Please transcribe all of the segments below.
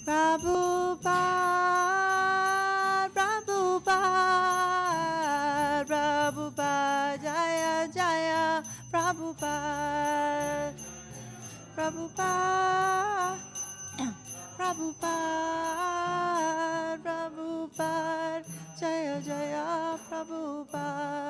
Prabhupada, Prabhupada, Prabhupada, Jaya Jaya, Prabhupada, Prabhupada, Prabhupada, Prabhupada, Jaya Jaya, Prabhupada.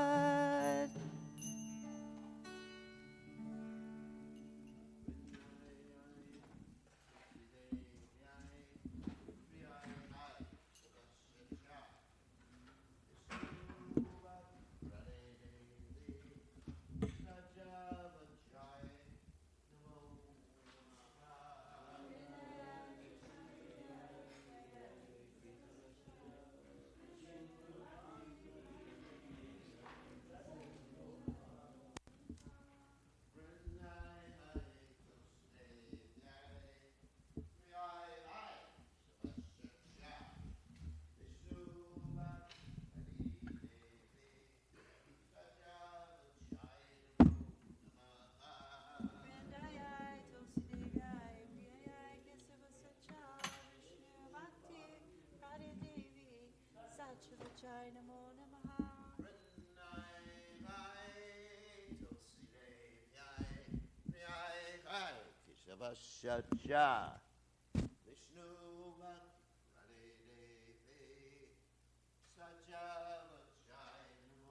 Jai Namo Namaha. Kesavasya Vishnu Bhakti Devi Sajavachai Namo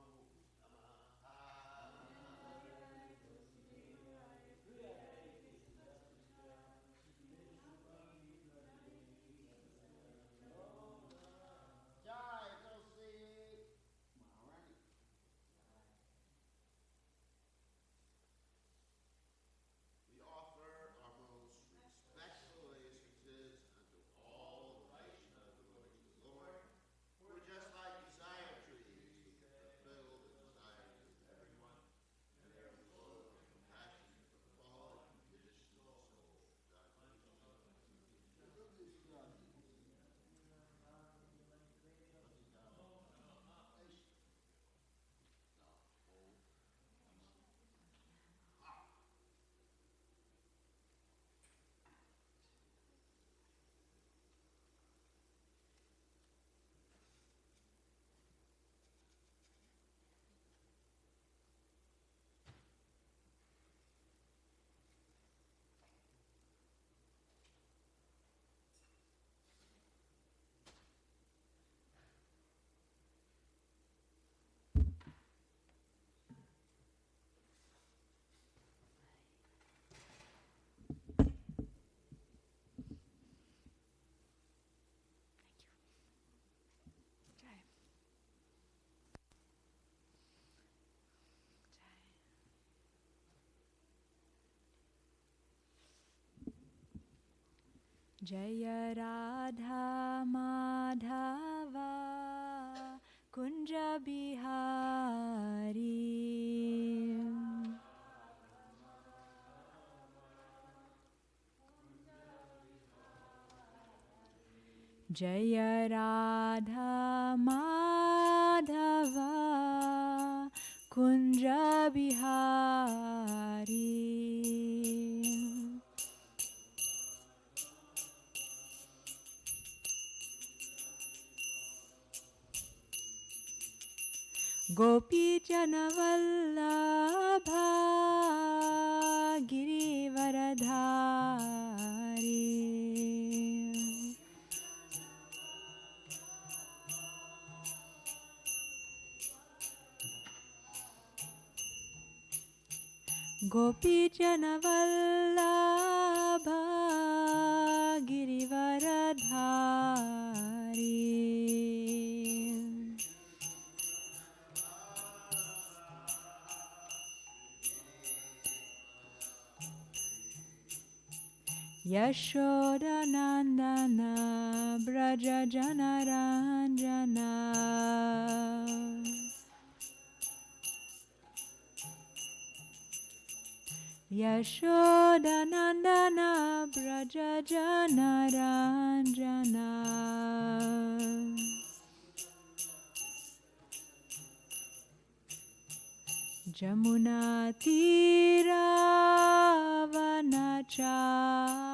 Jaya Radha Madhava Kunja Bihari Jaya Radha Madhava Kunja Bihari Gopi Janavallabha Girivaradhari Gopi Janavallabha Girivaradhari Yashoda Nandana Braja Janaranjana Yashoda Nandana Braja Janaranjana Jamuna Tira Vanachari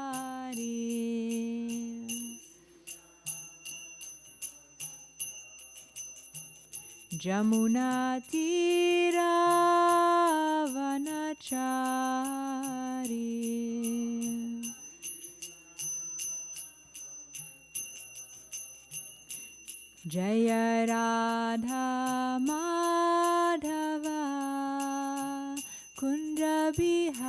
Jamunatira vanachari Jaya Radha Madhava Kunja Bihari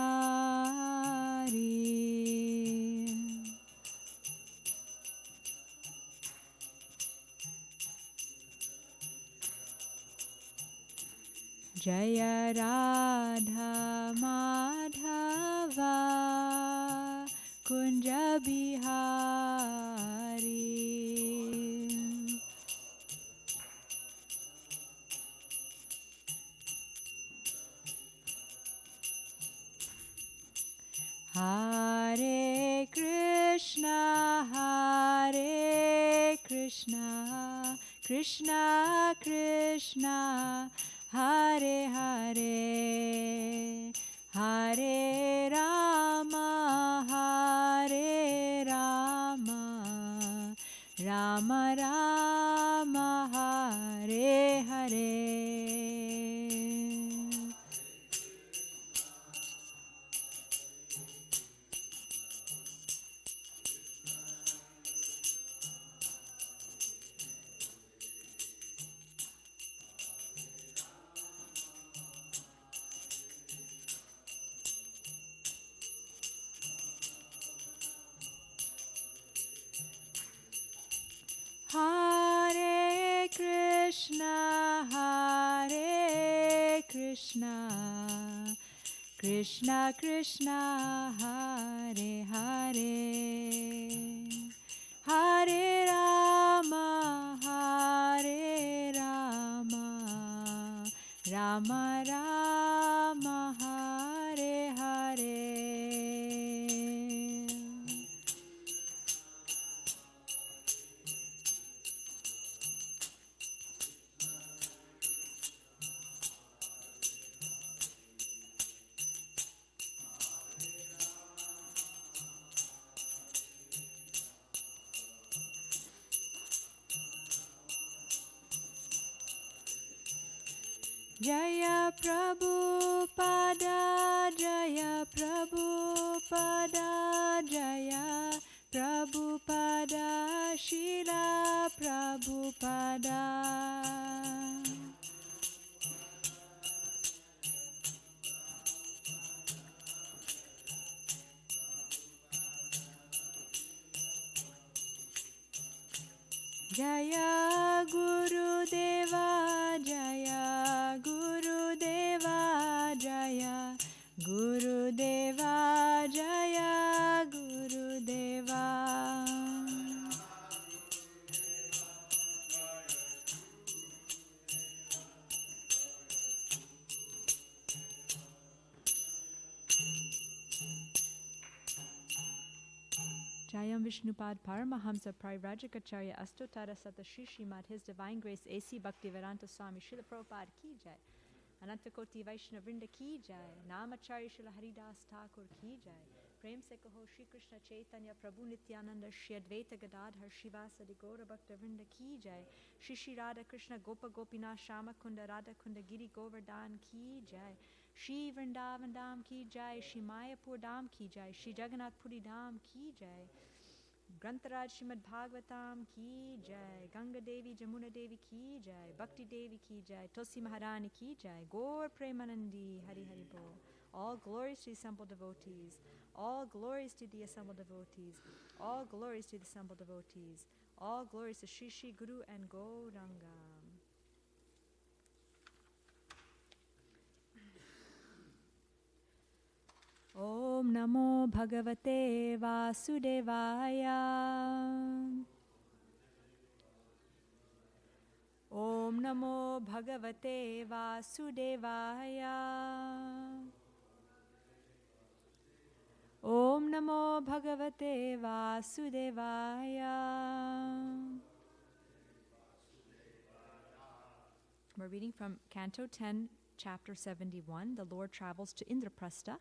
Jaya Radha Madhava Kunja Bihari Hare Krishna, Krishna Krishna, Hare Hare, Hare Rama, Rama Rama, Hare Hare. Hare Krishna, Krishna Krishna, Hare Hare, Hare Rama, Rama Rama, Hare Hare. Jaya Prabhupada, Jaya Prabhupada, Jaya Prabhupada, Shila Prabhupada. Jaya Gurudeva, Jaya Gurudeva, Jaya Gurudeva, Jaya Gurudeva. Jayam Vishnupad Paramahamsa Parivrajikacharya Astotara Sata Shri Srimad His Divine Grace A.C. Bhaktivedanta Swami Srila Prabhupada Ki Jai Anantakoti Vaishnava Vrinda Ki Jai Namacharya Srila Haridas Thakur Ki Jai Prem Se Kaho Shri Krishna Chaitanya Prabhu Nityananda Shri Advaita Gadadhar Shivasadi Gaura Bhakta Vrinda Ki Jai Shri Shri Radha Krishna Gopa Gopinath Shama Kunda Radha Kunda Giri Govardhan Ki Jai Shri Vrindavan Dham Ki Jai Shri Mayapur Dham Ki Jai Shri Jagannath Puri Dham Ki Jai Grantaraj Srimad Bhagavatam Ki Jai Ganga Devi Jamuna Devi Ki Jai Bhakti Devi Ki Jai Tulsi Maharani Ki Jai Gaur Premanandi Hari Hari Bol. All glories to the assembled devotees. All glories to the assembled devotees. All glories to the assembled devotees. All glories to Shri Shri Guru and Gauranga. Om Namo Bhagavate Vasudevaya. Om Namo Bhagavate Vasudevaya. Om Namo Bhagavate Vasudevaya. We're reading from Canto 10, Chapter 71. The Lord travels to Indraprastha.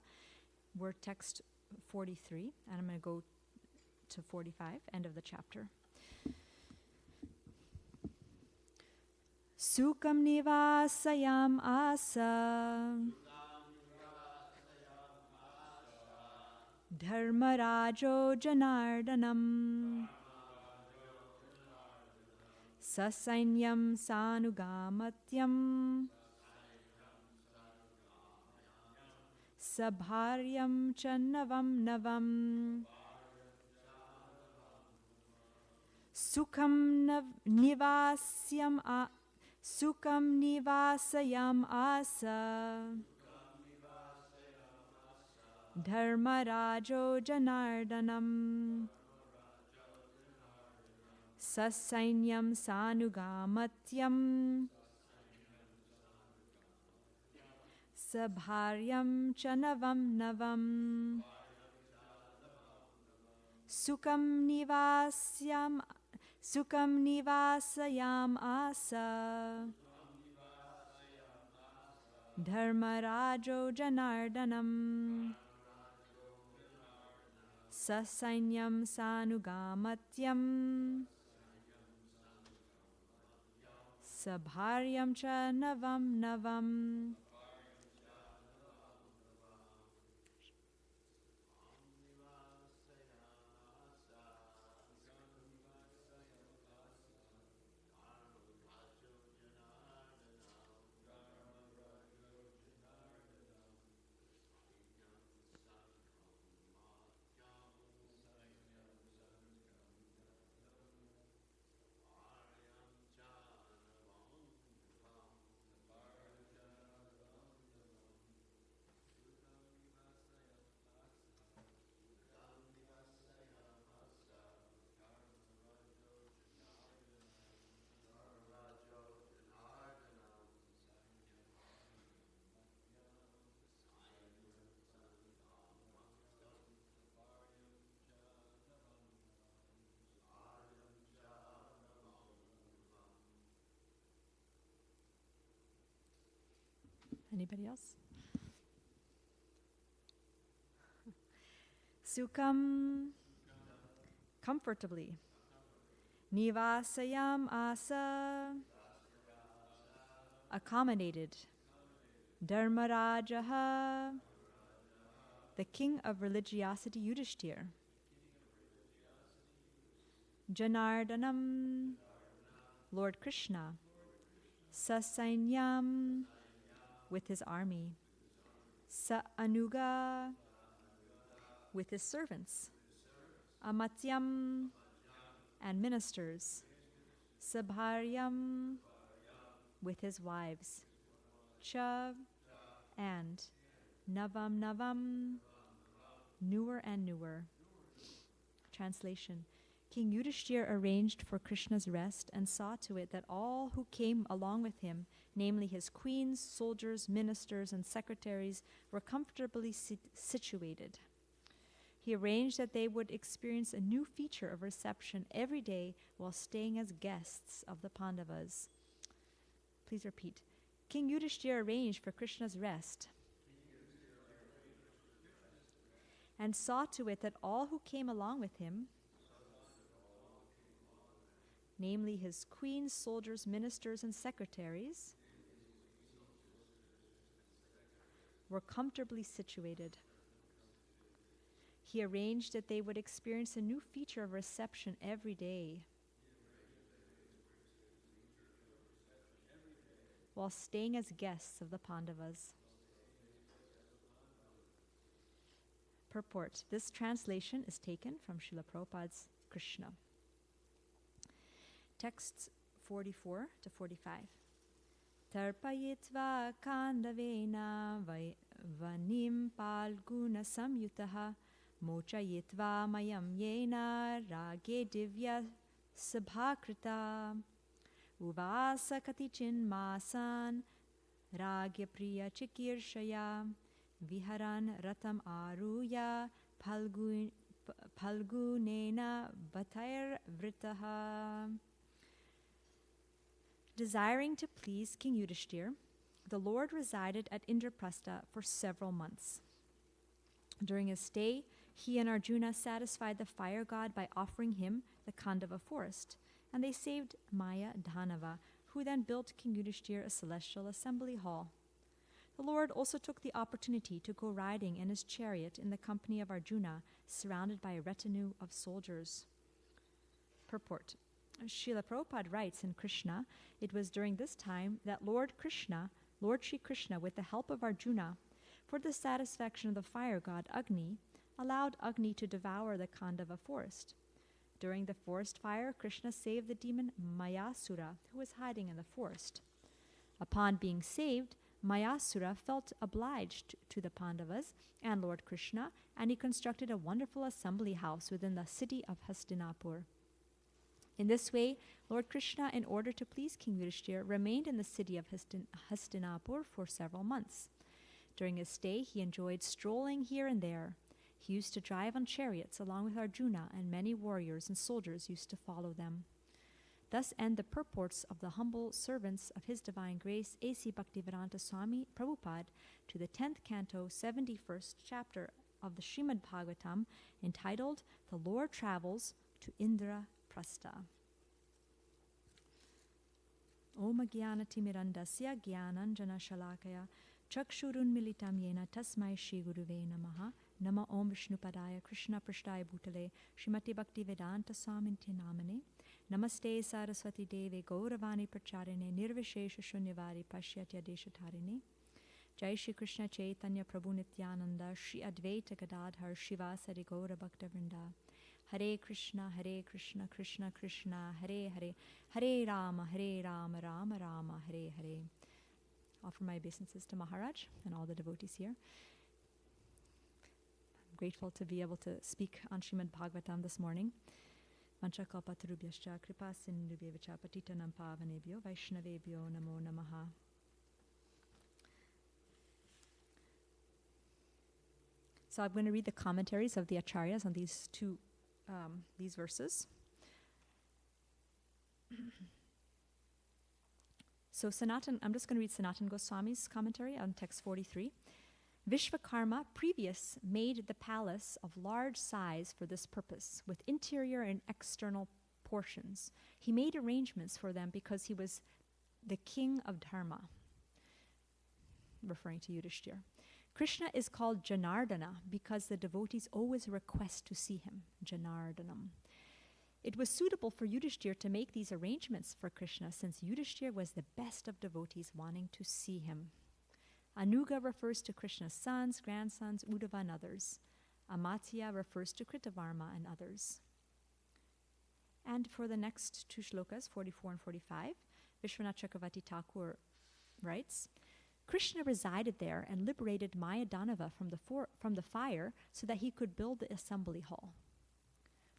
We're text 43, and I'm going to go to 45, end of the chapter. Sukham nivasayam asa Dharmarajo Janardanam Sasainyam Sanugamatyam Sabharyam Channavam Navam Sukham nivasayam asa Dharmarajo Janardanam Sasainyam Sanugamatyam Sabharyam Chanavam Navam Sukham nivasayam asa Dharmarajo Janardanam Sasainyam Sanugamatyam Sabharyam Chanavam Navam. Anybody else? Sukham, comfortably. Nivasayam asa, accommodated. Dharmarajaha, the king of religiosity Yudhishthir. Janardanam, Lord Krishna. Sasainyam, with his army. Sa-anuga, with his servants. Amatyam, and ministers. Sabharyam, with his wives. Cha, and. Navam, newer and newer. Translation. King Yudhishthir arranged for Krishna's rest and saw to it that all who came along with him, namely his queens, soldiers, ministers, and secretaries, were comfortably situated. He arranged that they would experience a new feature of reception every day while staying as guests of the Pandavas. Please repeat. King Yudhishthir arranged for Krishna's rest and saw to it that all who came along with him, namely his queens, soldiers, ministers, and secretaries, were comfortably situated. He arranged that they would experience a new feature of reception every day while staying as guests of the Pandavas. Purport. This translation is taken from Srila Prabhupada's Krishna. Texts 44 to 45. Tarpayitva kandavena vanim palguna samyutaha mochayitva mayam yena rage divya sabhakrita uvasa katichin masan ragya priya chikirshaya viharan ratam aruya palgunena batair vritaha. Desiring to please King Yudhishthir, the Lord resided at Indraprastha for several months. During his stay, he and Arjuna satisfied the fire god by offering him the Kandava forest, and they saved Maya Dhanava who then built King Yudhishthir a celestial assembly hall. The Lord also took the opportunity to go riding in his chariot in the company of Arjuna, surrounded by a retinue of soldiers. Purport. Srila Prabhupada writes in Krishna, it was during this time that Lord Sri Krishna, with the help of Arjuna, for the satisfaction of the fire god Agni, allowed Agni to devour the Khandava forest. During the forest fire, Krishna saved the demon Mayasura, who was hiding in the forest. Upon being saved, Mayasura felt obliged to the Pandavas and Lord Krishna, and he constructed a wonderful assembly house within the city of Hastinapur. In this way, Lord Krishna, in order to please King Yudhishthir, remained in the city of Hastinapur for several months. During his stay, he enjoyed strolling here and there. He used to drive on chariots along with Arjuna, and many warriors and soldiers used to follow them. Thus end the purports of the humble servants of His Divine Grace, A.C. Bhaktivedanta Swami Prabhupada, to the 10th canto, 71st chapter of the Srimad Bhagavatam, entitled The Lord Travels to Indra Prastha. Om Jnanatimirandasya Jnananjana Shalakaya Chakshurun Militam Yena Tasmai Shri Guruve Namaha Nama Om Vishnupadaya Krishna Prashtaya Bhutale Srimati Bhaktivedanta Swaminti Namane Namaste Saraswati Deve Gauravani Pracharine Nirvishesha Shunyavari Pashyatya Deshatarine Jai Shri Krishna Chaitanya Prabhu Nityananda Shri Advaita Gadadhar Shivasari Gaura Bhakta Vrinda Hare Krishna Krishna Krishna Hare Hare Hare Rama Rama Rama Hare Hare. Offer my obeisances to Maharaj and all the devotees here. I'm grateful to be able to speak on Srimad Bhagavatam this morning. Vanchakalpatarubhyascha kripa sindhubhyevacha patitanam pavanebhyo vaishnavebhyo namo namaha. So I'm going to read the commentaries of the acharyas on these verses. So I'm just going to read Sanatan Goswami's commentary on text 43. Vishvakarma previous made the palace of large size for this purpose, with interior and external portions. He made arrangements for them because he was the king of Dharma, referring to Yudhishthir. Krishna is called Janardana because the devotees always request to see him, Janardanam. It was suitable for Yudhishthir to make these arrangements for Krishna, since Yudhishthir was the best of devotees wanting to see him. Anuga refers to Krishna's sons, grandsons, Uddhava and others. Amatya refers to Kritavarma and others. And for the next two shlokas, 44 and 45, Vishwanath Chakravarti Thakur writes, Krishna resided there and liberated Mayadanava from the fire so that he could build the assembly hall.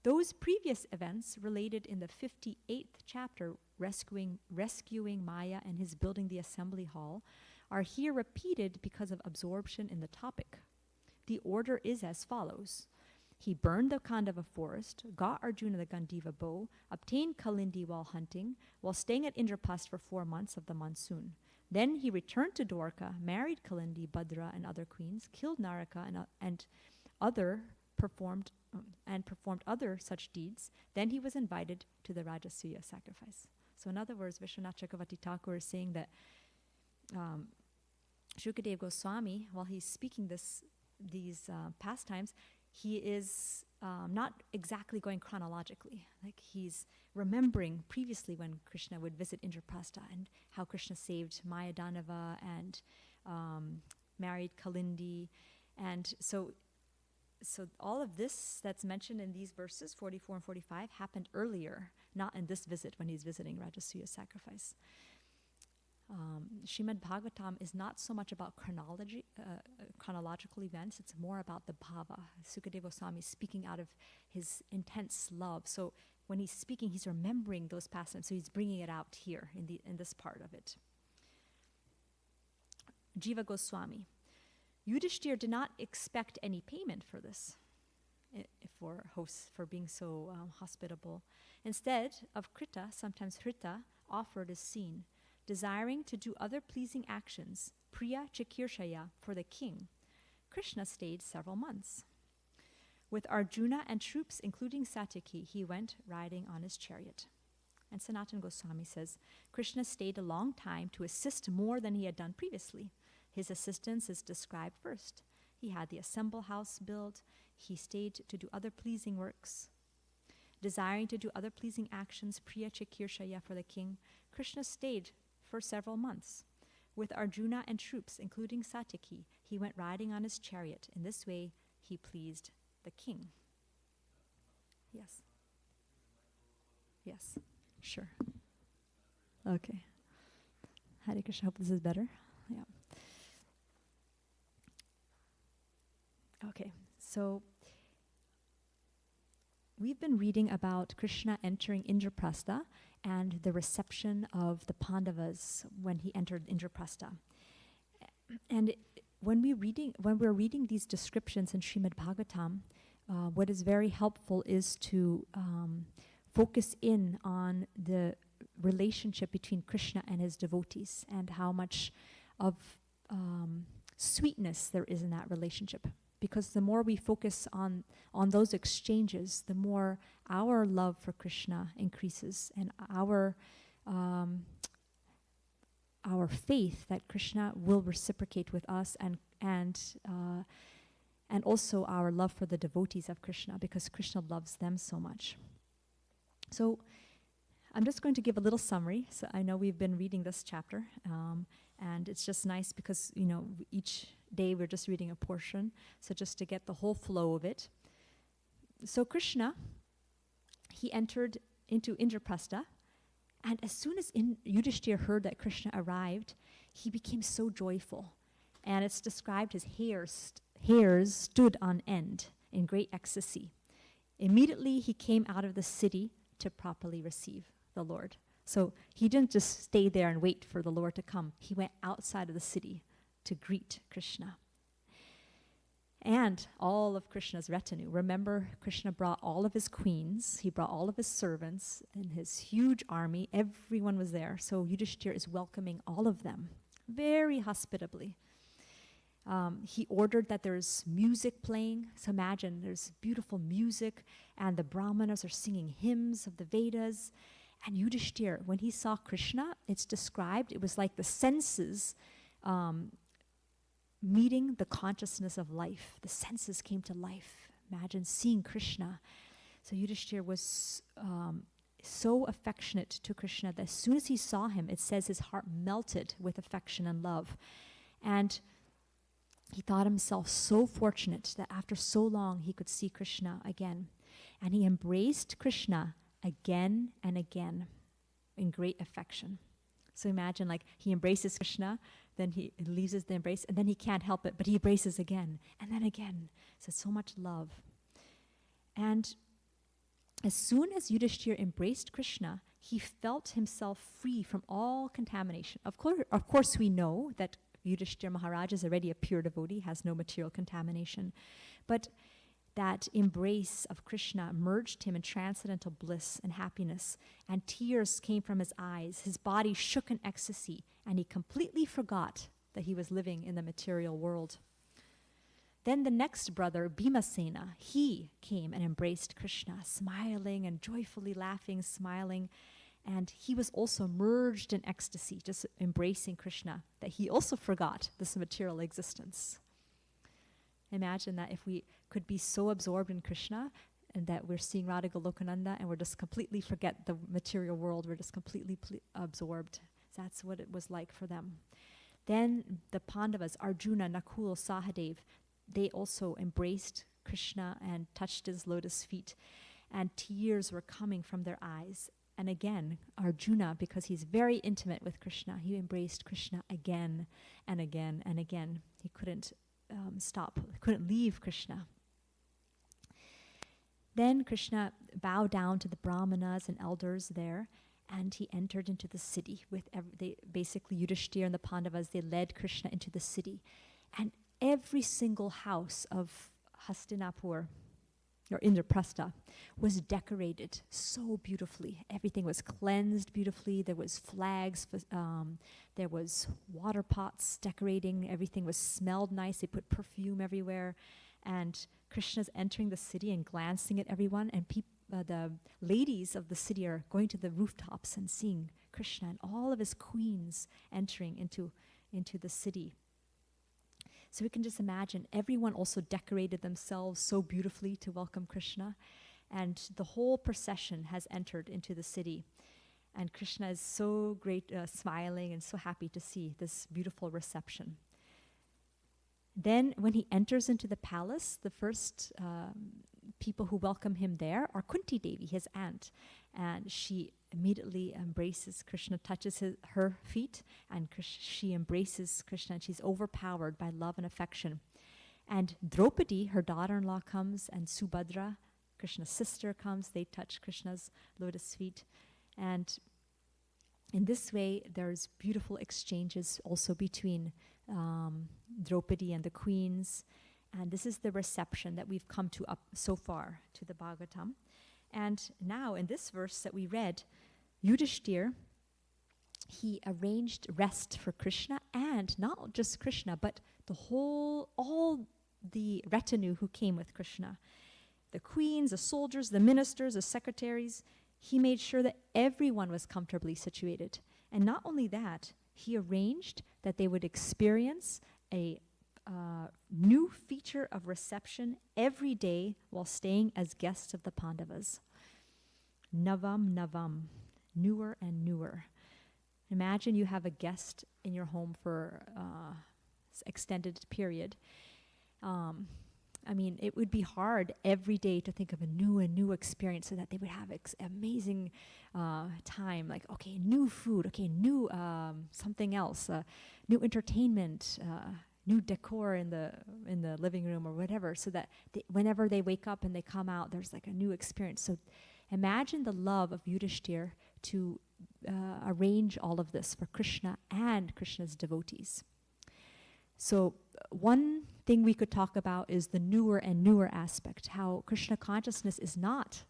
Those previous events related in the 58th chapter, rescuing Maya and his building the assembly hall, are here repeated because of absorption in the topic. The order is as follows. He burned the Khandava forest, got Arjuna the Gandiva bow, obtained Kalindi while hunting, while staying at Indraprastha for 4 months of the monsoon. Then he returned to Dwarka, married Kalindi, Bhadra, and other queens, killed Naraka and performed other such deeds. Then he was invited to the Rajasuya sacrifice. So in other words, Vishwanath Chakravarti Thakur is saying that Shukadeva Goswami, while he's speaking these pastimes, he is not exactly going chronologically. Like he's remembering previously when Krishna would visit Indraprastha and how Krishna saved Mayadanava and married Kalindi. And so all of this that's mentioned in these verses, 44 and 45, happened earlier, not in this visit when he's visiting Rajasuya sacrifice. Srimad Bhagavatam is not so much about chronological events, it's more about the bhava. Sukadeva Goswami is speaking out of his intense love. So when he's speaking, he's remembering those pastimes, so he's bringing it out here in this part of it. Jiva Goswami. Yudhishthir did not expect any payment for this, for being so hospitable. Instead of Krita, sometimes Hrita, offered is seen, desiring to do other pleasing actions, Priya Chikirshaya, for the king. Krishna stayed several months. With Arjuna and troops, including Satyaki, he went riding on his chariot. And Sanatana Goswami says, Krishna stayed a long time to assist more than he had done previously. His assistance is described first. He had the assemble house built. He stayed to do other pleasing works. Desiring to do other pleasing actions, Priya Chikirshaya for the king, Krishna stayed for several months. With Arjuna and troops, including Satyaki, he went riding on his chariot. In this way, he pleased the king. Yes. Yes. Sure. Okay. Hare Krishna. Hope this is better. Yeah. Okay. So we've been reading about Krishna entering Indraprastha and the reception of the Pandavas when he entered Indraprastha. And when we're reading these descriptions in Srimad Bhagavatam, what is very helpful is to focus in on the relationship between Krishna and his devotees and how much of sweetness there is in that relationship. Because the more we focus on those exchanges, the more our love for Krishna increases, and our faith that Krishna will reciprocate with us, and also our love for the devotees of Krishna, because Krishna loves them so much. So I'm just going to give a little summary. So I know we've been reading this chapter, and it's just nice because, each day we're just reading a portion, so just to get the whole flow of it. So Krishna, he entered into Indraprastha, and as soon as Yudhishthira heard that Krishna arrived, he became so joyful. And it's described his hairs stood on end in great ecstasy. Immediately he came out of the city to properly receive the Lord. So he didn't just stay there and wait for the Lord to come. He went outside of the city to greet Krishna. And all of Krishna's retinue. Remember, Krishna brought all of his queens, he brought all of his servants and his huge army. Everyone was there. So Yudhishthira is welcoming all of them very hospitably. He ordered that there's music playing. So imagine there's beautiful music, and the Brahmanas are singing hymns of the Vedas. And Yudhishthira, when he saw Krishna, it's described, it was like the senses meeting the consciousness of life. The senses came to life. Imagine seeing Krishna. So Yudhishthira was so affectionate to Krishna that as soon as he saw him, it says his heart melted with affection and love. And he thought himself so fortunate that after so long he could see Krishna again. And he embraced Krishna again and again in great affection. So imagine, like, he embraces Krishna, then he leaves the embrace, and then he can't help it, but he embraces again, and then again. So much love. And as soon as Yudhishthira embraced Krishna, he felt himself free from all contamination. Of course, we know that Yudhishthira Maharaj is already a pure devotee, has no material contamination. But that embrace of Krishna merged him in transcendental bliss and happiness, and tears came from his eyes. His body shook in ecstasy, and he completely forgot that he was living in the material world. Then the next brother, Bhimasena, he came and embraced Krishna, smiling and joyfully laughing, smiling. And he was also merged in ecstasy, just embracing Krishna, that he also forgot this material existence. Imagine that if we could be so absorbed in Krishna and that we're seeing Radha Golokananda and we're just completely forget the material world, we're just completely absorbed. That's what it was like for them. Then the Pandavas, Arjuna, Nakul, Sahadev, they also embraced Krishna and touched his lotus feet, and tears were coming from their eyes. And again, Arjuna, because he's very intimate with Krishna, he embraced Krishna again and again and again. He couldn't stop, couldn't leave Krishna. Then Krishna bowed down to the Brahmanas and elders there, and he entered into the city with basically Yudhishthira and the Pandavas. They led Krishna into the city, and every single house of Hastinapur or Indraprastha was decorated so beautifully. Everything was cleansed beautifully. There was flags, there was water pots decorating. Everything was smelled nice. They put perfume everywhere. And Krishna's entering the city and glancing at everyone, and the ladies of the city are going to the rooftops and seeing Krishna and all of his queens entering into the city. So we can just imagine everyone also decorated themselves so beautifully to welcome Krishna, and the whole procession has entered into the city. And Krishna is so great, smiling and so happy to see this beautiful reception. Then when he enters into the palace, the first people who welcome him there are Kunti Devi, his aunt. And she immediately embraces Krishna, touches her feet, and she embraces Krishna, and she's overpowered by love and affection. And Draupadi, her daughter-in-law, comes, and Subhadra, Krishna's sister, comes. They touch Krishna's lotus feet. And in this way, there's beautiful exchanges also between Draupadi and the queens. And this is the reception that we've come to up so far to the Bhagavatam. And now in this verse that we read, Yudhishthir, he arranged rest for Krishna, and not just Krishna, but all the retinue who came with Krishna. The queens, the soldiers, the ministers, the secretaries. He made sure that everyone was comfortably situated. And not only that, he arranged that they would experience a new feature of reception every day while staying as guests of the Pandavas. Navam Navam, newer and newer. Imagine you have a guest in your home for extended period. I mean, it would be hard every day to think of a new experience so that they would have amazing time. Like, okay, new food, okay, new something else, new entertainment, new decor in the living room or whatever, so that whenever they wake up and they come out, there's like a new experience. So imagine the love of Yudhishthir to arrange all of this for Krishna and Krishna's devotees. So one thing we could talk about is the newer and newer aspect, how Krishna consciousness is not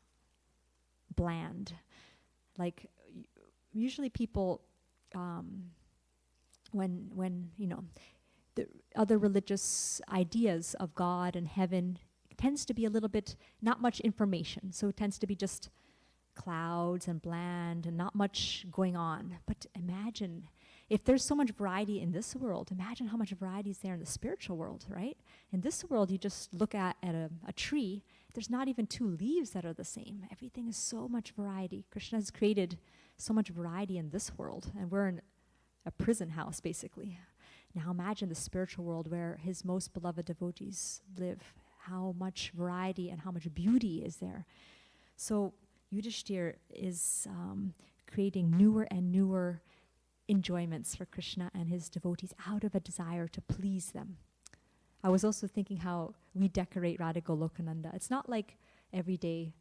bland. Like usually people, when you know, the other religious ideas of God and heaven tends to be a little bit, not much information. So it tends to be just clouds and bland and not much going on. But imagine, if there's so much variety in this world, imagine how much variety is there in the spiritual world, right? In this world, you just look at a tree, there's not even two leaves that are the same. Everything is so much variety. Krishna has created so much variety in this world, and we're in a prison house, basically. Now imagine the spiritual world where his most beloved devotees live. How much variety and how much beauty is there. So Yudhishthir is creating newer and newer enjoyments for Krishna and his devotees out of a desire to please them. I was also thinking how we decorate Radha Golokananda. It's not like every day,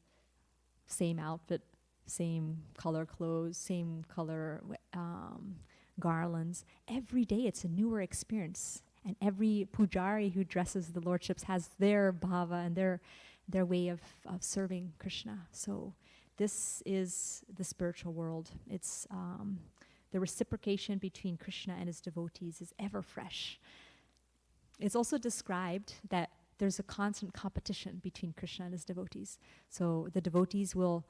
same outfit, same color clothes, same color garlands. Every day it's a newer experience. And every pujari who dresses the lordships has their bhava and their way of serving Krishna. So this is the spiritual world. It's the reciprocation between Krishna and his devotees is ever fresh. It's also described that there's a constant competition between Krishna and his devotees. So the devotees will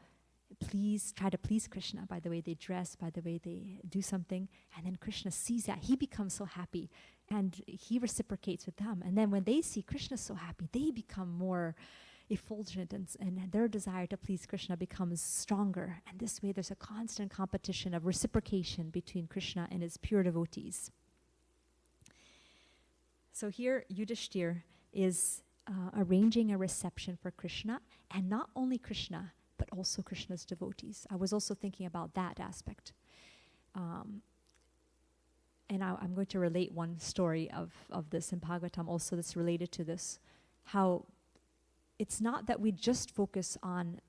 try to please Krishna by the way they dress, by the way they do something, and then Krishna sees that. He becomes so happy, and he reciprocates with them. And then when they see Krishna so happy, they become more effulgent, and their desire to please Krishna becomes stronger. And this way there's a constant competition of reciprocation between Krishna and his pure devotees. So here Yudhishthir is arranging a reception for Krishna, and not only Krishna, but also Krishna's devotees. I was also thinking about that aspect. And I'm going to relate one story of this in Bhagavatam also that's related to this. How it's not that we just focus on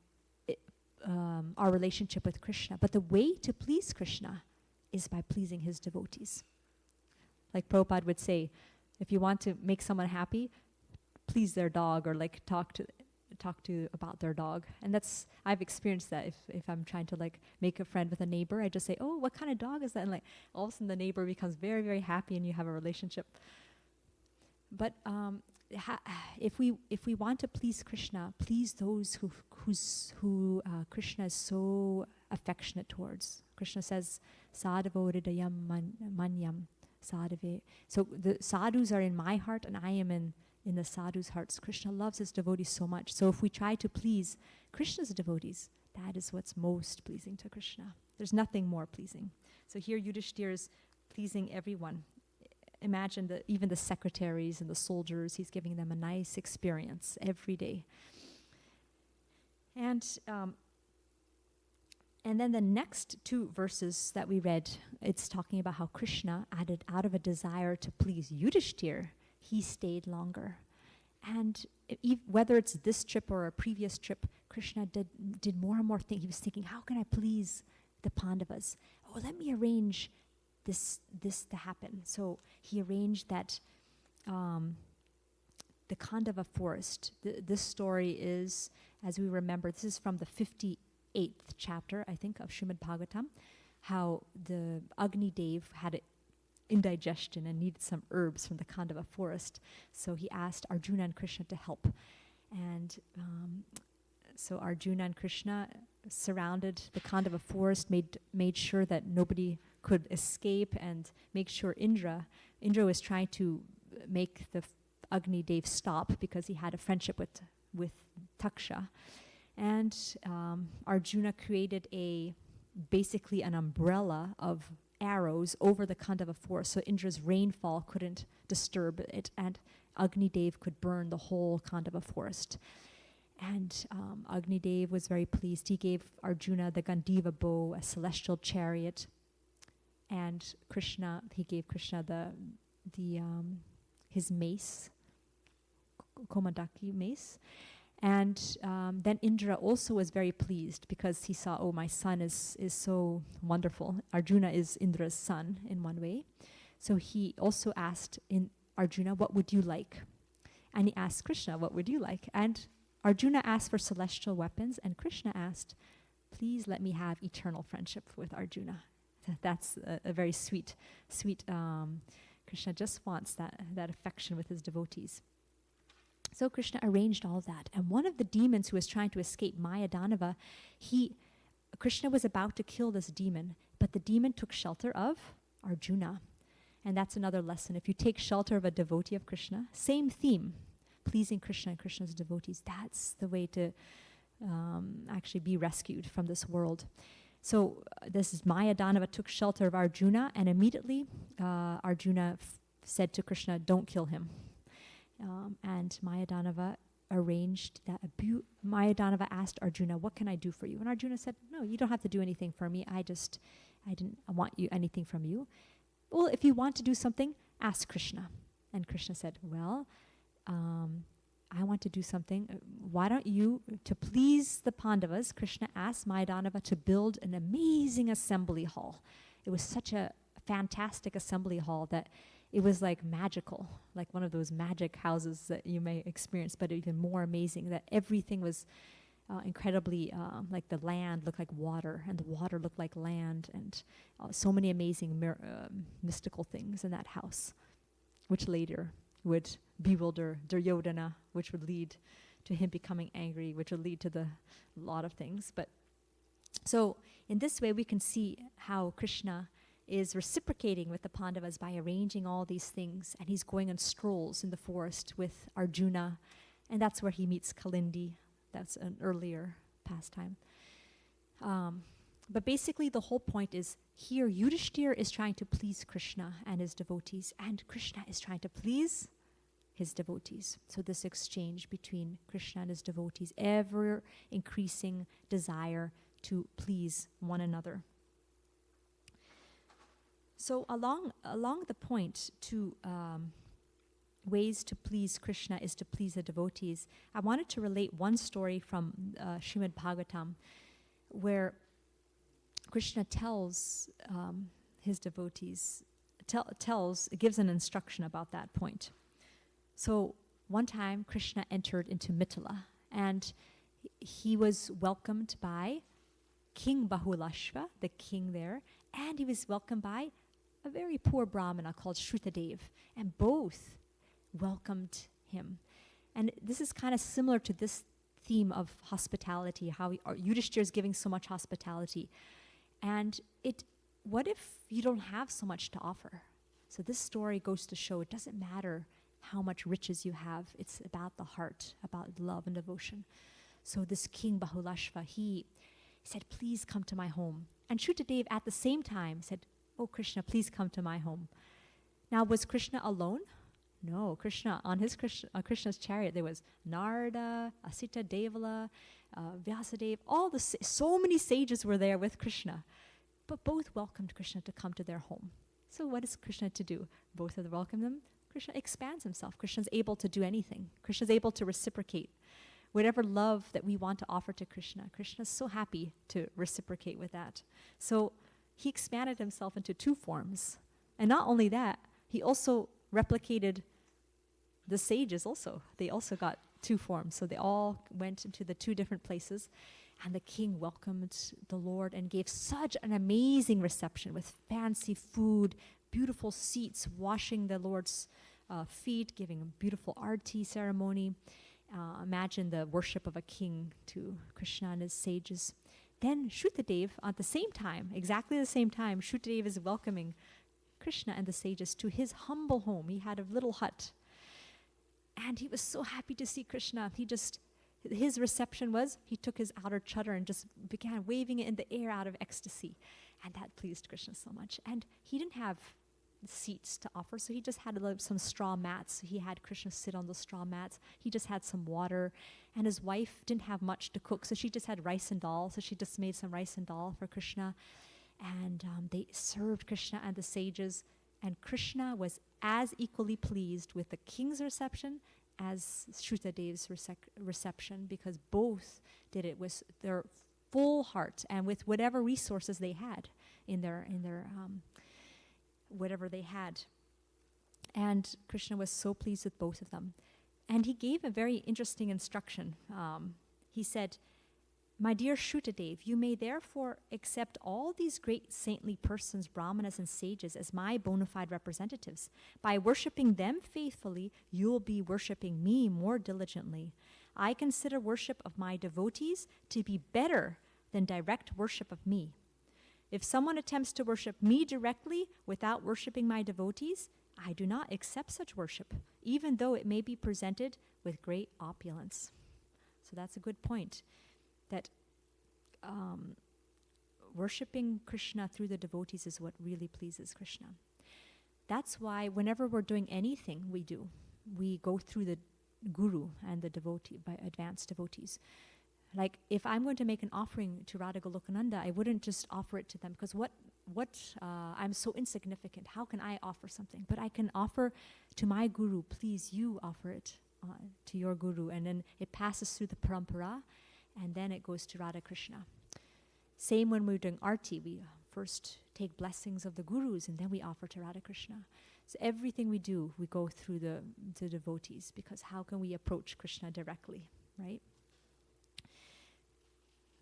our relationship with Krishna, but the way to please Krishna is by pleasing his devotees. Like Prabhupada would say, if you want to make someone happy, please their dog, or like talk to about their dog. And I've experienced that. If I'm trying to like make a friend with a neighbor, I just say, oh, what kind of dog is that? And like all of a sudden the neighbor becomes very, very happy and you have a relationship. But if we want to please Krishna, please those who Krishna is so affectionate towards. Krishna says, "Sadhavo hridayam manyam sadhave." So the sadhus are in my heart, and I am in the sadhus' hearts. Krishna loves his devotees so much. So if we try to please Krishna's devotees, that is what's most pleasing to Krishna. There's nothing more pleasing. So here Yudhishthira is pleasing everyone. Imagine that even the secretaries and the soldiers, he's giving them a nice experience every day. And then the next two verses that we read, it's talking about how Krishna, out of a desire to please Yudhishthira, he stayed longer. And whether it's this trip or a previous trip, Krishna did more and more things. He was thinking, how can I please the Pandavas? Oh, let me arrange this to happen. So he arranged that the Khandava forest. This story is, as we remember, this is from the 58th chapter, I think, of Srimad Bhagavatam, how the Agni Dev had indigestion and needed some herbs from the Khandava forest. So he asked Arjuna and Krishna to help. And so Arjuna and Krishna surrounded the Khandava forest, made sure that nobody could escape, and make sure Indra was trying to make the Agni Dev stop because he had a friendship with Taksha. And Arjuna created basically an umbrella of arrows over the Khandava forest, so Indra's rainfall couldn't disturb it, and Agni Dev could burn the whole Khandava forest. And Agni Dev was very pleased. He gave Arjuna the Gandiva bow, a celestial chariot, and he gave Krishna his mace, Komandaki mace. And then Indra also was very pleased because he saw, oh, my son is so wonderful. Arjuna is Indra's son in one way. So he also asked Arjuna, what would you like? And he asked Krishna, what would you like? And Arjuna asked for celestial weapons, and Krishna asked, please let me have eternal friendship with Arjuna. That's a very sweet. Krishna just wants that affection with his devotees. So Krishna arranged all that. And one of the demons who was trying to escape, Mayadanava, Krishna was about to kill this demon, but the demon took shelter of Arjuna. And that's another lesson. If you take shelter of a devotee of Krishna, same theme, pleasing Krishna and Krishna's devotees, that's the way to actually be rescued from this world. So this is Mayadanava took shelter of Arjuna, and immediately Arjuna said to Krishna, don't kill him. And Mayadanava arranged that. Mayadanava asked Arjuna, what can I do for you? And Arjuna said, no, you don't have to do anything for me. I didn't want anything from you. Well, if you want to do something, ask Krishna. And Krishna said, well, I want to do something. Why don't you, to please the Pandavas, Krishna asked Mayadanava to build an amazing assembly hall. It was such a fantastic assembly hall that it was like magical, like one of those magic houses that you may experience, but even more amazing, that everything was incredibly, like the land looked like water, and the water looked like land, and so many amazing mystical things in that house, which later would bewilder Duryodhana, which would lead to him becoming angry, which would lead to a lot of things. But so in this way we can see how Krishna is reciprocating with the Pandavas by arranging all these things, and he's going on strolls in the forest with Arjuna, and that's where he meets Kalindi. That's an earlier pastime. But basically the whole point is here Yudhishthira is trying to please Krishna and his devotees, and Krishna is trying to please his devotees. So this exchange between Krishna and his devotees, ever increasing desire to please one another. So along the point to ways to please Krishna is to please the devotees, I wanted to relate one story from Srimad Bhagavatam, where Krishna tells his devotees, gives an instruction about that point. So one time Krishna entered into Mithila, and he was welcomed by King Bahulashva, the king there, and he was welcomed by a very poor brahmana called Shrutadev, and both welcomed him. And this is kind of similar to this theme of hospitality, how Yudhishthira is giving so much hospitality. And what if you don't have so much to offer? So this story goes to show it doesn't matter how much riches you have. It's about the heart, about love and devotion. So this king Bahulashva, he said, please come to my home. And Shrutadev at the same time said, oh Krishna, please come to my home. Now was Krishna alone? No, Krishna, on Krishna's chariot, there was Narada, Asita Devala, Vyasadeva, so many sages were there with Krishna. But both welcomed Krishna to come to their home. So what is Krishna to do? Both of them welcome them. Krishna expands himself. Krishna's able to do anything. Krishna's able to reciprocate. Whatever love that we want to offer to Krishna, Krishna's so happy to reciprocate with that. So he expanded himself into 2 forms. And not only that, he also replicated the sages also. They also got 2 forms. So they all went into the 2 different places. And the king welcomed the Lord and gave such an amazing reception with fancy food, beautiful seats, washing the Lord's feet, giving a beautiful arti ceremony. Imagine the worship of a king to Krishna and his sages. Then Shrutadev, at the same time, exactly the same time, Shrutadev is welcoming Krishna and the sages to his humble home. He had a little hut. And he was so happy to see Krishna. His reception was, he took his outer chadar and just began waving it in the air out of ecstasy. And that pleased Krishna so much. And he didn't have seats to offer, so he just had some straw mats. He had Krishna sit on those straw mats. He just had some water. And his wife didn't have much to cook, so she just had rice and dal. So she just made some rice and dal for Krishna. And they served Krishna and the sages. And Krishna was as equally pleased with the king's reception as Shrutadev's reception, because both did it with their full heart and with whatever resources they had in their whatever they had. And Krishna was so pleased with both of them. And he gave a very interesting instruction. He said, my dear Shrutadev, you may therefore accept all these great saintly persons, brahmanas and sages, as my bona fide representatives. By worshipping them faithfully, you will be worshipping me more diligently. I consider worship of my devotees to be better than direct worship of me. If someone attempts to worship me directly without worshipping my devotees, I do not accept such worship, even though it may be presented with great opulence. So that's a good point. That worshipping Krishna through the devotees is what really pleases Krishna. That's why whenever we're doing anything we go through the guru and the devotee, by advanced devotees. Like if I'm going to make an offering to Radha Golokananda, I wouldn't just offer it to them, because I'm so insignificant. How can I offer something? But I can offer to my guru. Please, you offer it to your guru, and then it passes through the parampara. And then it goes to Radha Krishna. Same when we're doing arti, we first take blessings of the gurus and then we offer to Radha Krishna. So everything we do, we go through the devotees, because how can we approach Krishna directly, right?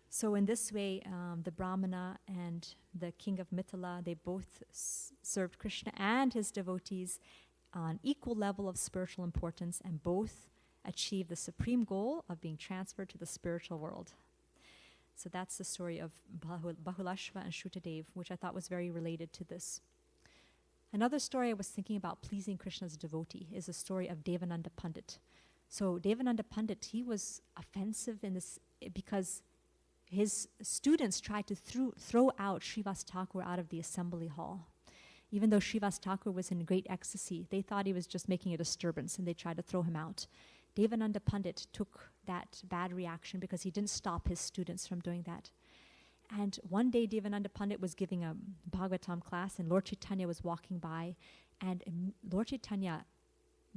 So in this way, the Brahmana and the king of Mithila, they both served Krishna and his devotees on equal level of spiritual importance, and both achieve the supreme goal of being transferred to the spiritual world. So that's the story of Bahulashva and Shrutadev, which I thought was very related to this. Another story I was thinking about pleasing Krishna's devotee is the story of Devananda Pandit. So Devananda Pandit, he was offensive in this because his students tried to throw out Srivas Thakur out of the assembly hall. Even though Srivas Thakur was in great ecstasy, they thought he was just making a disturbance and they tried to throw him out. Devananda Pandit took that bad reaction because he didn't stop his students from doing that. And one day Devananda Pandit was giving a Bhagavatam class, and Lord Chaitanya was walking by, and Lord Chaitanya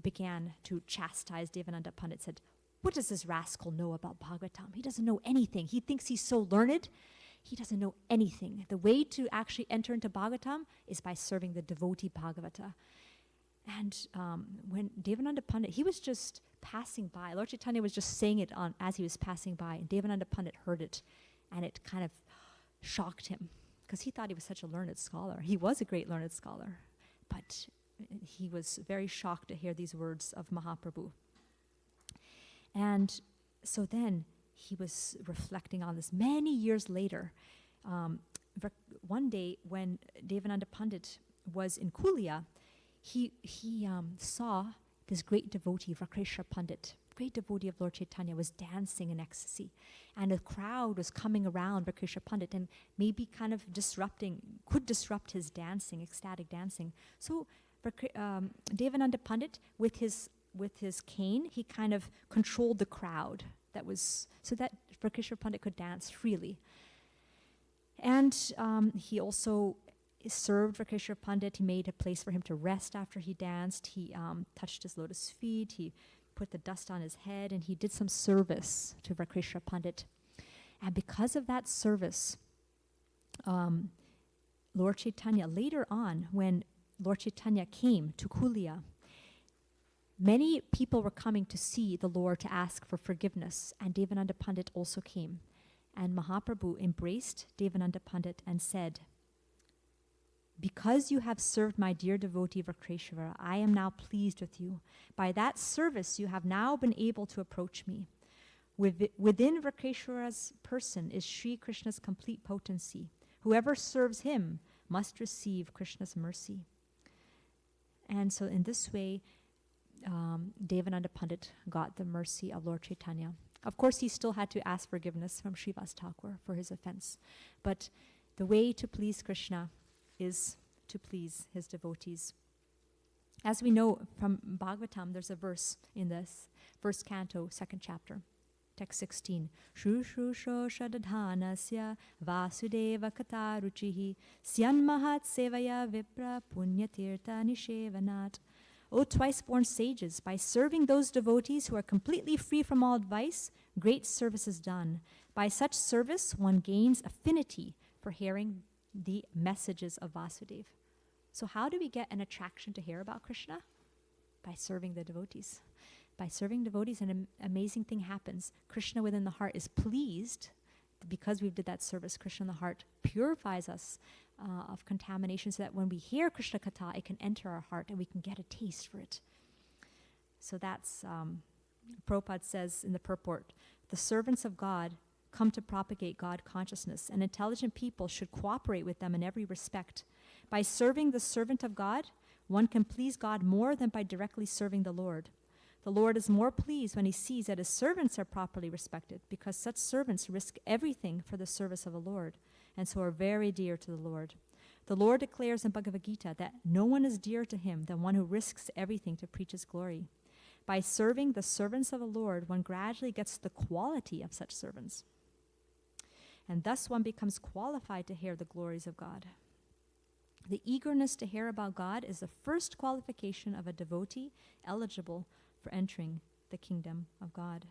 began to chastise Devananda Pandit, said, "What does this rascal know about Bhagavatam? He doesn't know anything. He thinks he's so learned. He doesn't know anything. The way to actually enter into Bhagavatam is by serving the devotee Bhagavata." And when Devananda Pandit, he was just passing by. Lord Chaitanya was just saying it as he was passing by, and Devananda Pandit heard it, and it kind of shocked him, because he thought he was such a learned scholar. He was a great learned scholar, but he was very shocked to hear these words of Mahaprabhu. And so then he was reflecting on this many years later. One day when Devananda Pandit was in Kulia, he saw this great devotee, Vakreshwar Pandit, great devotee of Lord Chaitanya, was dancing in ecstasy. And a crowd was coming around Vakreshwar Pandit and maybe kind of could disrupt his dancing, ecstatic dancing. So Devananda Pandit, with his cane, he kind of controlled the crowd so that Vakreshwar Pandit could dance freely. And he also served Vakreshwar Pandit. He made a place for him to rest after he danced. He touched his lotus feet. He put the dust on his head, and he did some service to Vakreshwar Pandit. And because of that service, Lord Chaitanya, later on, when Lord Chaitanya came to Kulia, many people were coming to see the Lord to ask for forgiveness, and Devananda Pandit also came. And Mahaprabhu embraced Devananda Pandit and said, "Because you have served my dear devotee Vakreshwara, I am now pleased with you. By that service, you have now been able to approach me. Within Vakreshwara's person is Sri Krishna's complete potency. Whoever serves him must receive Krishna's mercy." And so in this way, Devananda Pandit got the mercy of Lord Chaitanya. Of course, he still had to ask forgiveness from Srivas Thakur for his offense. But the way to please Krishna is to please his devotees. As we know from Bhagavatam, there's a verse in this first canto, second chapter, text 16. Shushrusho shadadhanasya vasudeva kataruchihi syanmahat sevaya vipra punyatirtha nishevanat. O twice-born sages, by serving those devotees who are completely free from all vice, great service is done. By such service, one gains affinity for hearing the messages of Vasudeva. So how do we get an attraction to hear about Krishna? By serving the devotees. By serving devotees, an amazing thing happens. Krishna within the heart is pleased. Because we did that service, Krishna in the heart purifies us of contamination so that when we hear Krishna Katha, it can enter our heart and we can get a taste for it. So that's, Prabhupada says in the purport, the servants of God come to propagate God consciousness, and intelligent people should cooperate with them in every respect. By serving the servant of God, one can please God more than by directly serving the Lord. The Lord is more pleased when he sees that his servants are properly respected, because such servants risk everything for the service of the Lord, and so are very dear to the Lord. The Lord declares in Bhagavad Gita that no one is dearer to him than one who risks everything to preach his glory. By serving the servants of the Lord, one gradually gets the quality of such servants. And thus one becomes qualified to hear the glories of God. The eagerness to hear about God is the first qualification of a devotee eligible for entering the kingdom of God.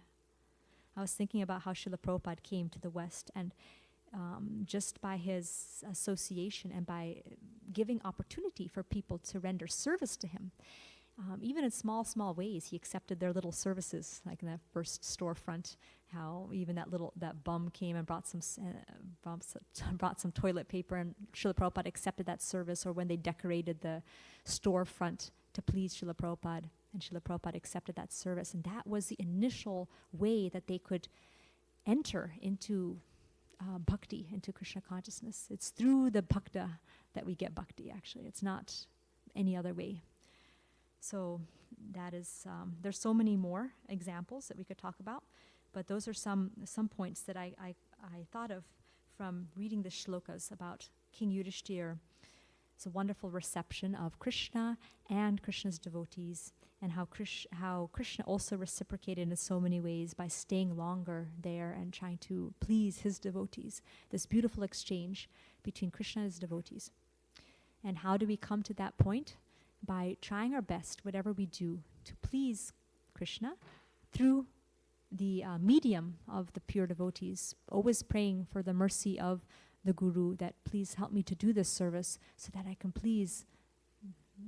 I was thinking about how Srila Prabhupada came to the West, and just by his association and by giving opportunity for people to render service to him, even in small ways, he accepted their little services, like in that first storefront, how even that bum came and brought some toilet paper, and Srila Prabhupada accepted that service, or when they decorated the storefront to please Srila Prabhupada, and Srila Prabhupada accepted that service. And that was the initial way that they could enter into bhakti, into Krishna consciousness. It's through the bhakta that we get bhakti, actually. It's not any other way. So that is, there's so many more examples that we could talk about, but those are some points that I thought of from reading the shlokas about King Yudhishthira. It's a wonderful reception of Krishna and Krishna's devotees, and how Krishna also reciprocated in so many ways by staying longer there and trying to please his devotees. This beautiful exchange between Krishna and his devotees. And how do we come to that point? By trying our best, whatever we do, to please Krishna through the medium of the pure devotees, always praying for the mercy of the Guru, that please help me to do this service so that I can please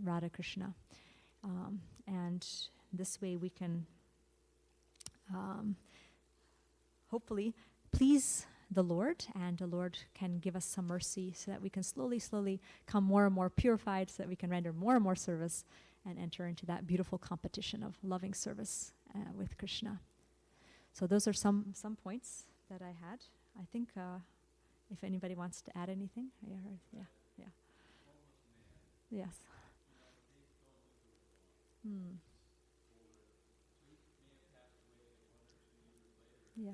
Radha Krishna. And this way we can hopefully please the Lord, and the Lord can give us some mercy so that we can slowly come more and more purified, so that we can render more and more service and enter into that beautiful competition of loving service with Krishna. So those are some points that I had. I think if anybody wants to add anything, yeah. Yes. Yeah.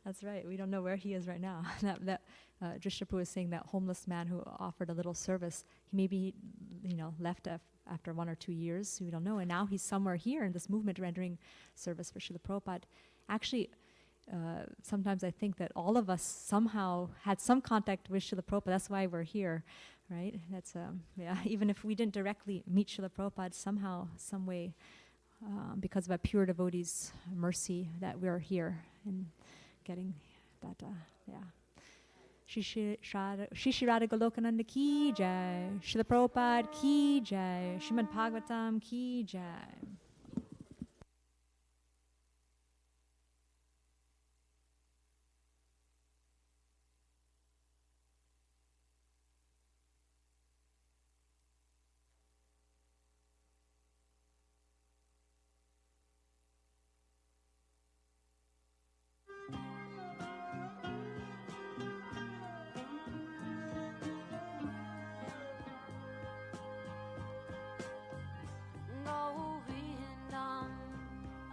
That's right. We don't know where he is right now. that Drishapu was saying that homeless man who offered a little service, he maybe left after 1 or 2 years. We don't know. And now he's somewhere here in this movement rendering service for Srila Prabhupada. Actually, sometimes I think that all of us somehow had some contact with Srila Prabhupada. That's why we're here, right? That's even if we didn't directly meet Srila Prabhupada, somehow, some way, because of a pure devotee's mercy, that we're here and getting that, Shri Radha Golokananda ki jai, Srila Prabhupada ki jai, Srimad Bhagavatam ki jai.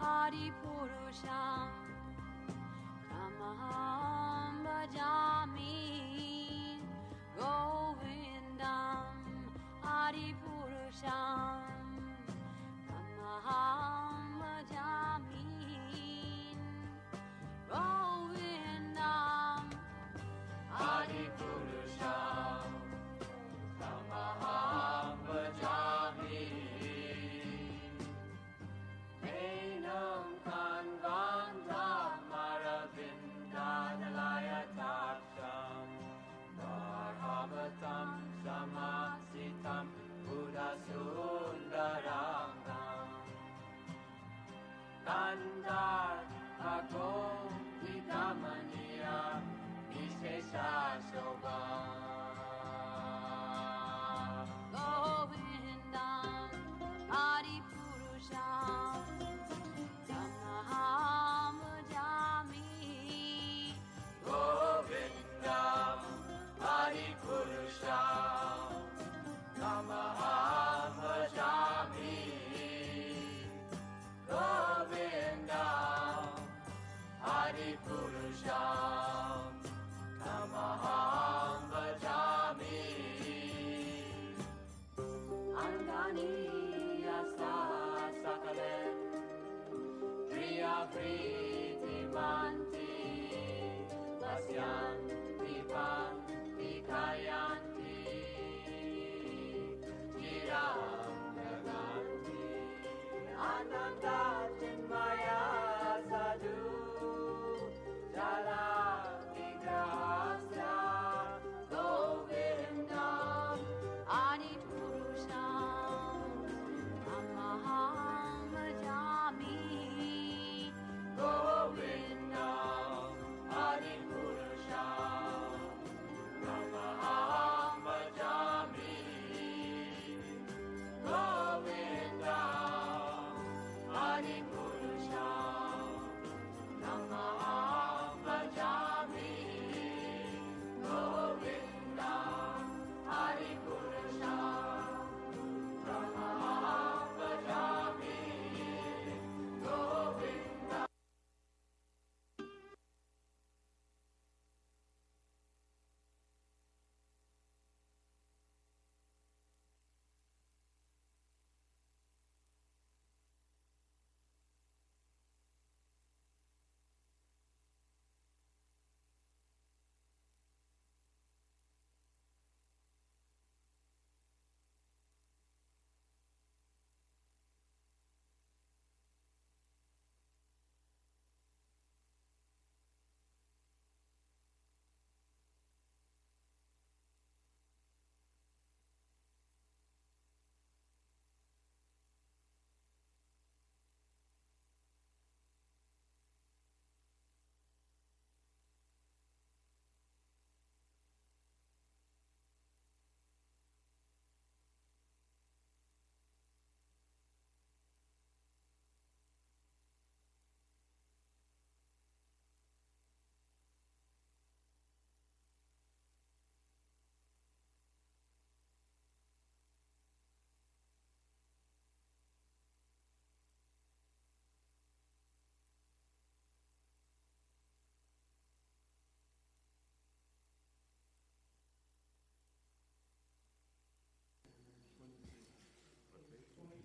Adipurusham Tamaham Bhajami Govindam Adipurusham Tamaham Bhajami Govindam Adipurusham Tamaham Bhajami Samasitam Buddha Sundarangam Kandar Bhagो Vidamaniya Vishesha Shobham Govindam Adipurusham Tamaham Bhajami Govindam Adipurusham Tamaham Bhajami Govindam Adipurusham Tamaham Bhajami Angani Yasa Sakalen Priya Priti Manti Vasyan Vipan Vikayanti Jiram Naganti Ananda Chinmaya Sadhu Jala Vigrahasya Govindam Adipurusham Tamaham Bhajami Govindam Adipurusham Tamaham Bhajami Govindam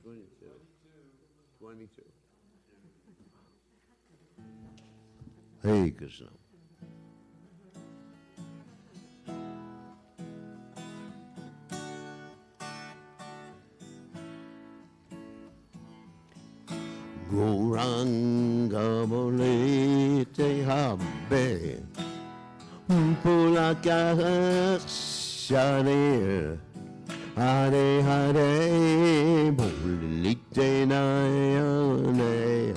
22. 22. Hey, Krishna. Goranga bolete habe Pulaka shane Hare hare bolete nayane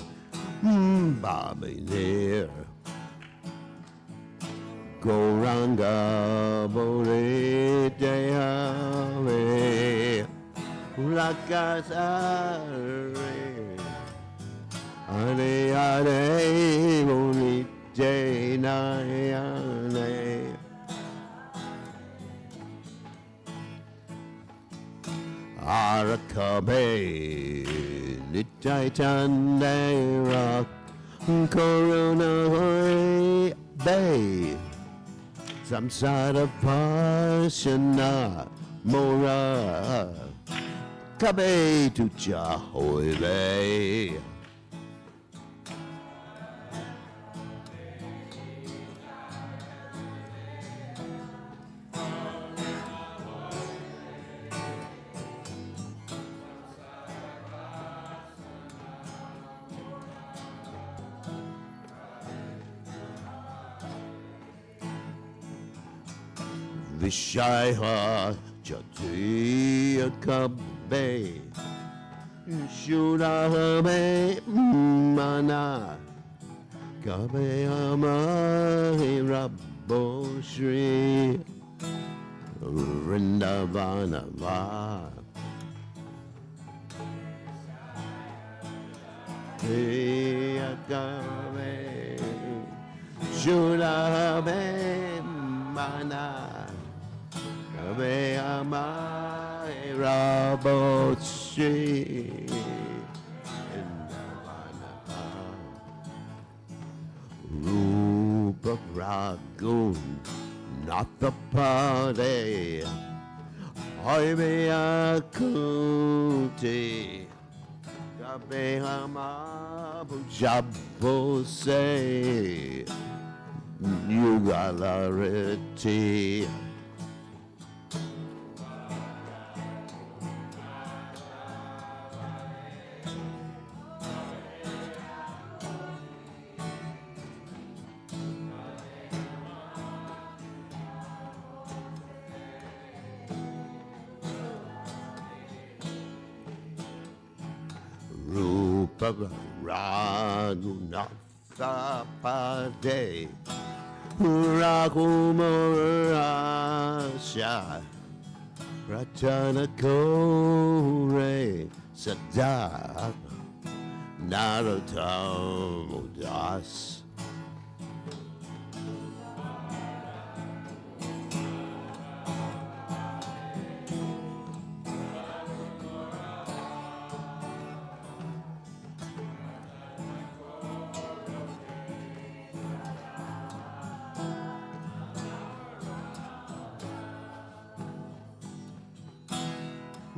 Babi near Goranga bolete habe Pulaka shane Hare Hare Muni Jainayane Arakabe Nitai Tanderak Corona Hoi Bay Samsara Pashana Mora Kabe Tucha Hoi Bay Vishaya Jatiya Kabe Shurahame Mana Kabe Amahi Rabbo Shri Vrindavanava Kabe Shurahame Mana Kabe Amai Rabochi Rupa Ragun Not the party Hoibe Akuti Kabe Amabu Jabo say Yugalarity Rupa Ragunatapade Rakumurasha Ratana Kore Sada Narottam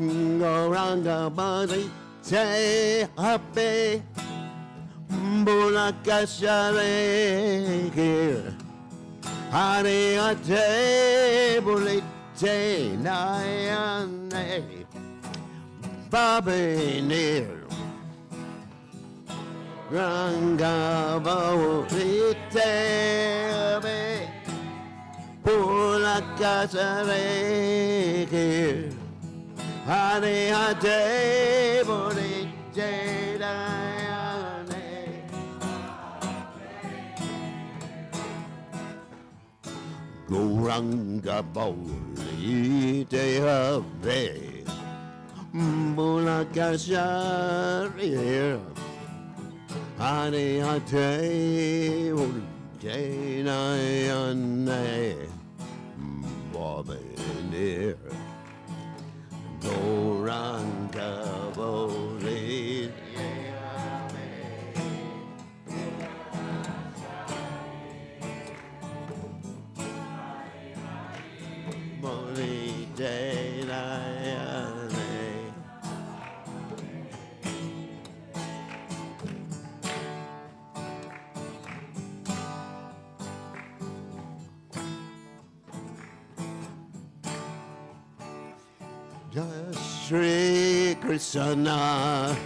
Goranga body te happy Bulakashare here Hari ate bulite nayane Babi near Ranga bulite be Bulakashare here Hare Hare Bore Jayane Goranga Boli Te Have Bulakashari Hare Hare Bore Jayane Bobby near Goranga Boli Boli Jayane Jai Shri Krishna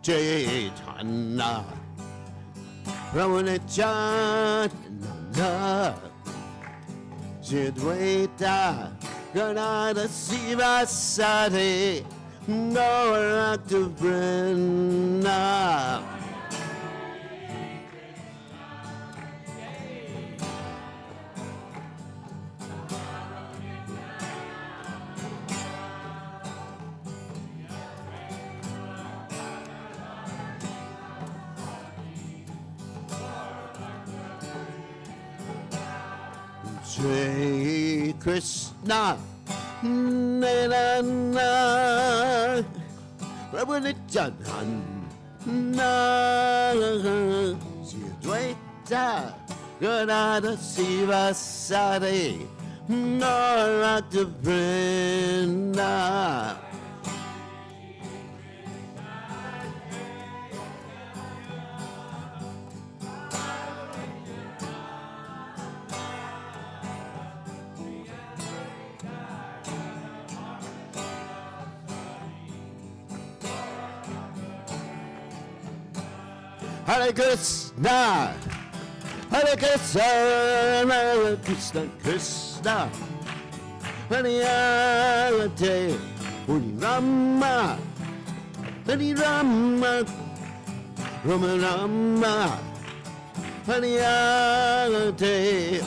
Chaitanya Prabhu Nityananda Shri Ganada Siva Sati Gauranga Vrinda. Shri Krishna Nityananda Prabhu Nityananda Shri Advaita Gadada Siva Sati Gauranga Vrinda. Hare Krishna, Hare Krishna, Hare Krishna, Krishna, Hare Hare, Hare Rama, Hare Rama, Rama Rama, Hare Hare.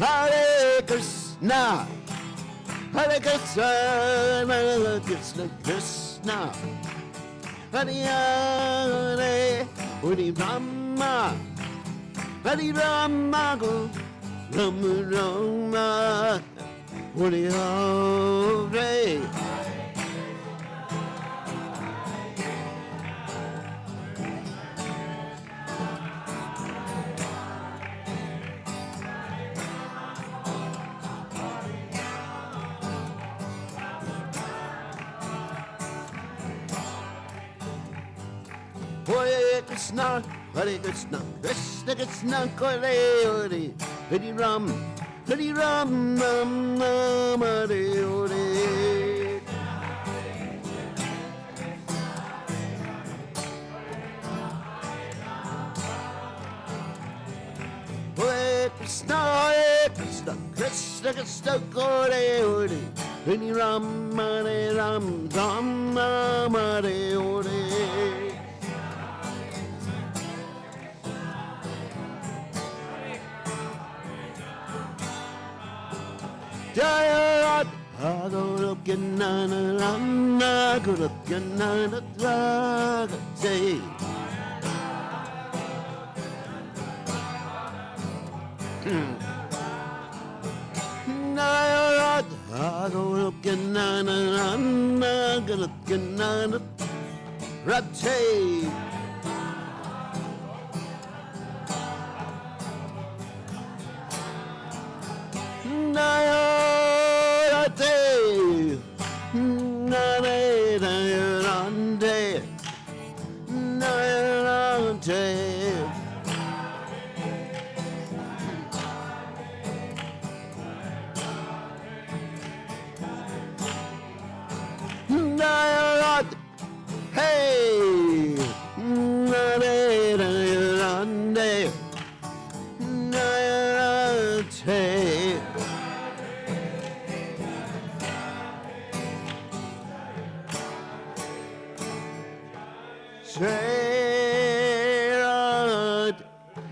Hare Krishna, Hare Krishna, Hare Krishna, Krishna, Hare Hare, Hare Rama, Hare Rama, Rama Rama, Hare Hare. Hare Krishna, Hare Krishna, Krishna Krishna, Hare Hare, Hare Ram, Hare Ram, Ram Ram, Hare Hare. Hare Krishna, Krishna Krishna, Hare Hare, Hare Ram, Ram Ram, Hare Hare. Jaya Goloka Goloka Jai. Jaya Goloka Jai.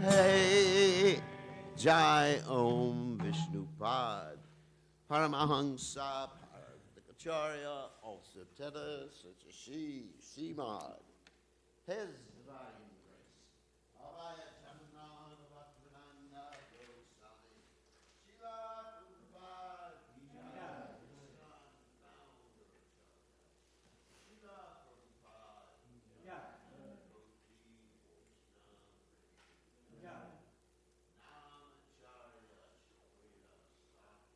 Hey, Jai Om Vishnupad Paramahansa Parakacharya also Teta Sachashi Simad His Divine Grace Abhaya Chandan Bhaktivedanta Goswami Srila Prabhupada Jai Srila Prabhupada Jai Jai Namacharya Shrila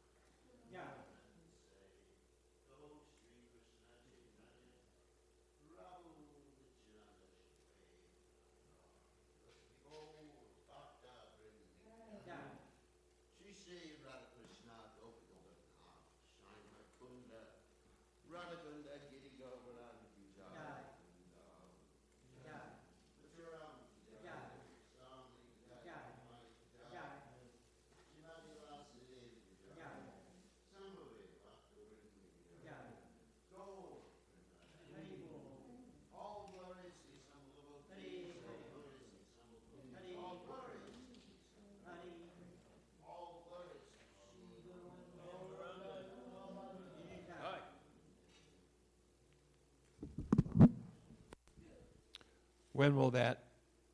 When will that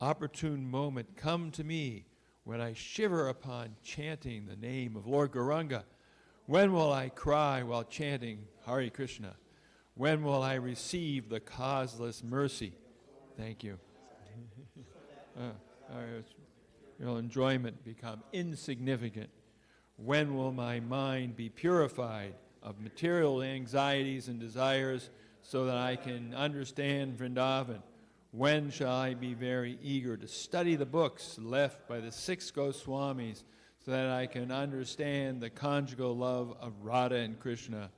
opportune moment come to me when I shiver upon chanting the name of Lord Gauranga? When will I cry while chanting Hare Krishna? When will I receive the causeless mercy? Thank you. Will enjoyment become insignificant? When will my mind be purified of material anxieties and desires so that I can understand Vrindavan? When shall I be very eager to study the books left by the 6 Goswamis so that I can understand the conjugal love of Radha and Krishna?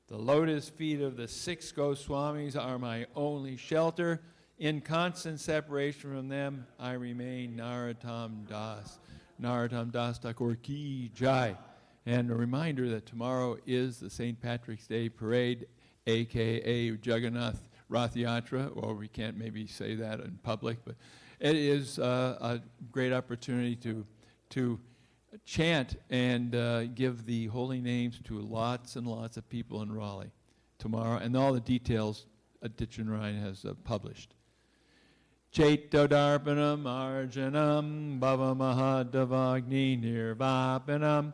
The lotus feet of the 6 Goswamis are my only shelter. In constant separation from them, I remain Narottam Das. Narottam Das Thakur Ki Jai. And a reminder that tomorrow is the St. Patrick's Day Parade, a.k.a. Jagannath Rath Yatra. Well, we can't maybe say that in public, but it is a great opportunity to chant and give the holy names to lots and lots of people in Raleigh tomorrow, and all the details Ditchin Ryan has published. Chaitodarpanam Arjanam Bhava Mahadavagni Nirvapanam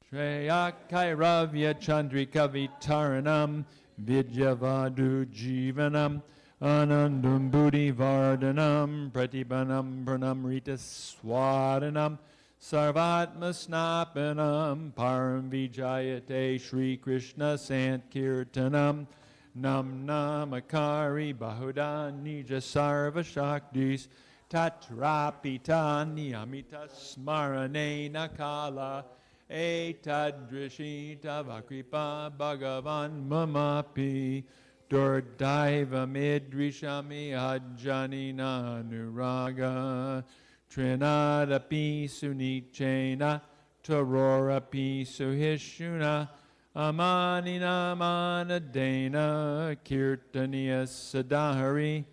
Shreyakairavya Chandrika Vitaranam Vidyavadu Jivanam Anandam Buddhi Vardhanam Pratipanam Pranamrita Swadanam Sarvatma Snapanam Param Vijayate Shri Krishna Sankirtanam Nam Namakari Bahuda Nija Sarva Shaktis Tatrapita Niyamita Smarane Nakala Etadrishita Vakripa Bhagavan Mamapi Durdaiva Midrishami Ajani Nanuraga Trinadapi Sunichena Tarorapi Suhishuna Amanina Manadena Kirtaniya Sadahari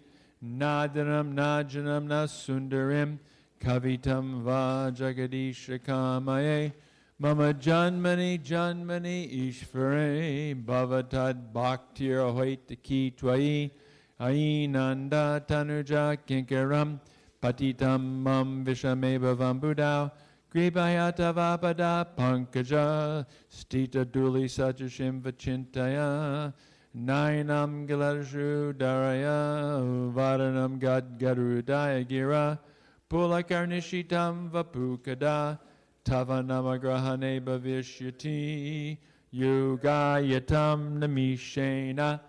Nadanam Najanam Nasundarim Kavitam Va Jagadisha Kamaye Mama Janmani Janmani Ishvare Bhavatad Bhaktir Ahoitaki Twai Ainanda Tanuja Kinkaram Patitam Mam Vishameva Vambudao Gribhayata Vapada Pankaja Stita Duli Sajashim Vachintaya Nainam Giladashu Daraya Vadanam Gad Gadurudaya Gira Pulakarnishitam Vapukada Tavanamagrahane Bhavishyati Yugayatam Namishena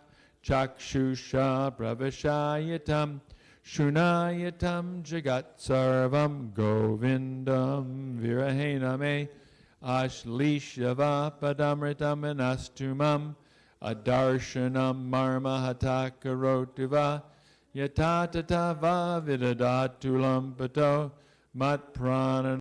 Chakshusha Pravashayatam Shunayatam Jagat Sarvam Govindam Virahename Ashlishyava Padamritam Anastumam Adarshanam Marmahata Karotuva Yatatata Vidadatulam Pato Mat Prana